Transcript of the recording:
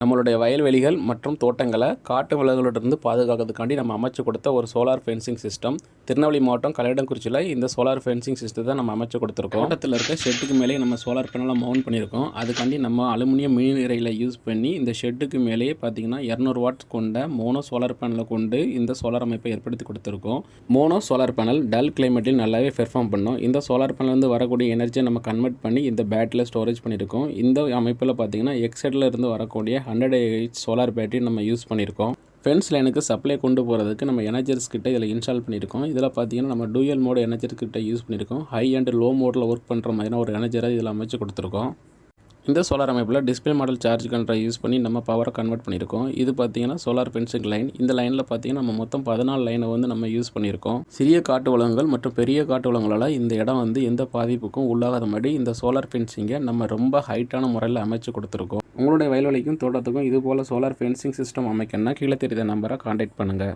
நம்மளுடைய வயல்வெளிகள் மற்றும் தோட்டங்களை காட்டு விலங்குகளிலிருந்து பாதுகாக்கிறதுக்காண்டி நம்ம அமைச்சு கொடுத்த ஒரு சோலார் ஃபென்சிங் சிஸ்டம். திருநெல்வேலி மாவட்டம் கலையிடங்குறிச்சியில் இந்த சோலார் ஃபென்சிங் சிஸ்டத்தை நம்ம அமைச்சு கொடுத்துருக்கோம். தோட்டத்தில் இருக்க ஷெட்டுக்கு மேலே நம்ம சோலார் பேனலை மவுண்ட் பண்ணியிருக்கோம். அதுக்காண்டி நம்ம அலுமினியம் மின்னிறையில் யூஸ் பண்ணி இந்த ஷெட்டுக்கு மேலேயே பார்த்தீங்கன்னா 200 வாட்ஸ் கொண்ட மோனோ சோலார் பேனலை கொண்டு இந்த சோலார் அமைப்பை ஏற்படுத்தி கொடுத்துருக்கோம். மோனோ சோலார் பேனல் டல் கிளைமேட்டில் நல்லாவே பெர்ஃபார்ம் பண்ணும். இந்த சோலார் பேனலேருந்து வரக்கூடிய எனர்ஜியை நம்ம கன்வெர்ட் பண்ணி இந்த பேட்டரியில் ஸ்டோரேஜ் பண்ணியிருக்கோம். இந்த அமைப்பில் பார்த்தீங்கன்னா எக்ஸைடில் இருந்து வரக்கூடிய 100 சோலார் பேட்டரி நம்ம யூஸ் பண்ணியிருக்கோம். ஃபென்ஸ் லைனுக்கு சப்ளை கொண்டு போகிறதுக்கு நம்ம எனர்ஜர்ஸ் கிட்ட இதில் இன்ஸ்டால் பண்ணியிருக்கோம். இதில் பார்த்தீங்கன்னா நம்ம டூயல் மோட் எனர்ஜர் கிட்ட யூஸ் பண்ணியிருக்கோம். ஹை அண்ட் லோ மோடில் ஒர்க் பண்ணுற மாதிரியான ஒரு எனர்ஜரை இதில் அமைச்சு கொடுத்துருக்கோம். இந்த சோலார் அமைப்பில் டிஸ்பிளே மாடல் சார்ஜ் கண்ட்ரை யூஸ் பண்ணி நம்ம பவரை கன்வெர்ட் பண்ணியிருக்கோம். இது பார்த்தீங்கன்னா சோலார் ஃபென்சிங் லைன். இந்த லைனில் பார்த்தீங்கன்னா நம்ம மொத்தம் 14 லைனை நம்ம யூஸ் பண்ணியிருக்கோம். சிறிய காட்டு வளங்கள் மற்றும் பெரிய காட்டு வளங்களால் இந்த இடம் எந்த பாதிப்புக்கும் உள்ளாகாத மாதிரி இந்த சோலார் ஃபென்சிங்கை நம்ம ரொம்ப ஹைட்டான முறையில் அமைச்சு கொடுத்துருக்கோம். உங்களுடைய வயல்வெளிக்கும் தோட்டத்துக்கும் இது போல் சோலார் ஃபென்சிங் சிஸ்டம் அமைக்கணும்னா கீழே தெரியுற நம்பரை கான்டாக்ட் பண்ணுங்கள்.